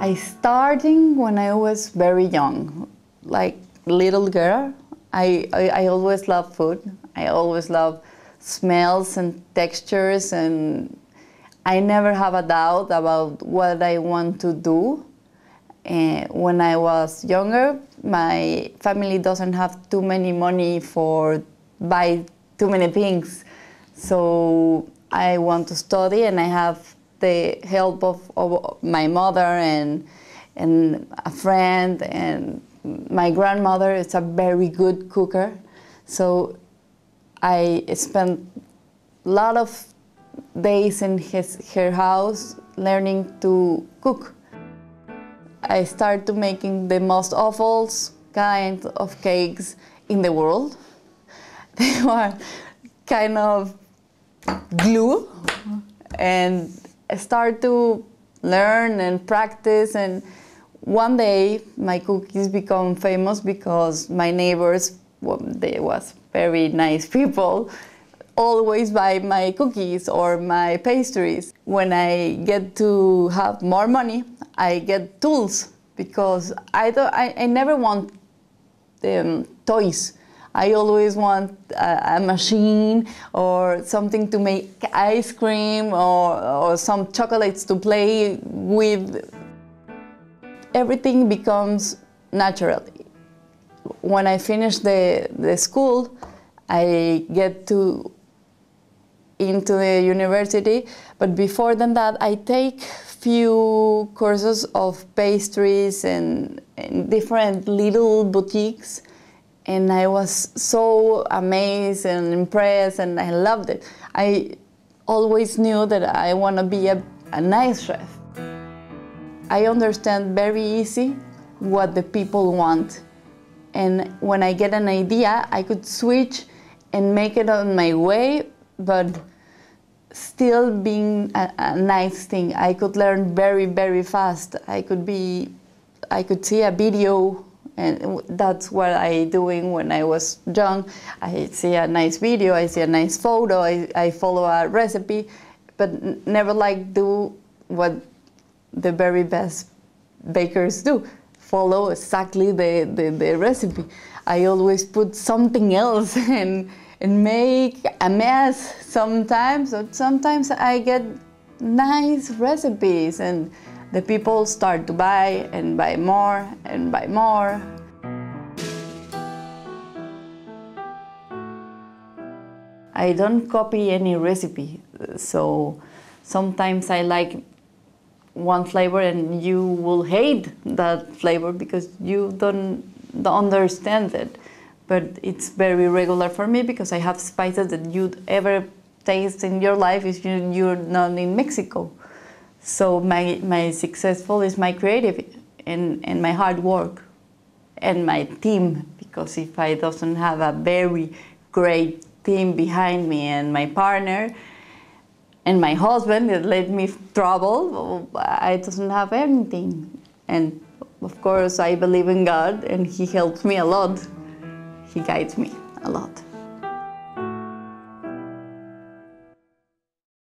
I started when I was very young, like little girl. I always loved food. I always loved smells and textures, and I never have a doubt about what I want to do. When I was younger, my family doesn't have too many money for buy too many things. So I want to study, and I have the help of my mother and a friend, and my grandmother is a very good cooker. So I spent a lot of days in her house learning to cook. I started making the most awful kind of cakes in the world. They were kind of glue, and I started to learn and practice, and one day my cookies become famous because my neighbors, well, they was very nice people, always buy my cookies or my pastries. When I get to have more money, I get tools, because I never want toys. I always want a machine or something to make ice cream, or some chocolates to play with. Everything becomes natural. When I finish the school, I get into the university, but before that I take few courses of pastries and different little boutiques, and I was so amazed and impressed, and I loved it. I always knew that I want to be a nice chef. I understand very easy what the people want, and when I get an idea, I could switch and make it on my way, but still being a nice thing. I could learn very, very fast. I could see a video, and that's what I doing when I was young. I see a nice video, I see a nice photo, I follow a recipe, but never like do what the very best bakers do, follow exactly the recipe. I always put something else and make a mess sometimes, but sometimes I get nice recipes, and the people start to buy and buy more and buy more. I don't copy any recipe, so sometimes I like one flavor and you will hate that flavor because you don't understand it. But it's very regular for me because I have spices that you'd ever taste in your life if you're not in Mexico. So my successful is my creativity and my hard work and my team, because if I doesn't have a very great team behind me and my partner and my husband that let me travel, I doesn't have anything. And of course I believe in God, and He helps me a lot. He guides me a lot.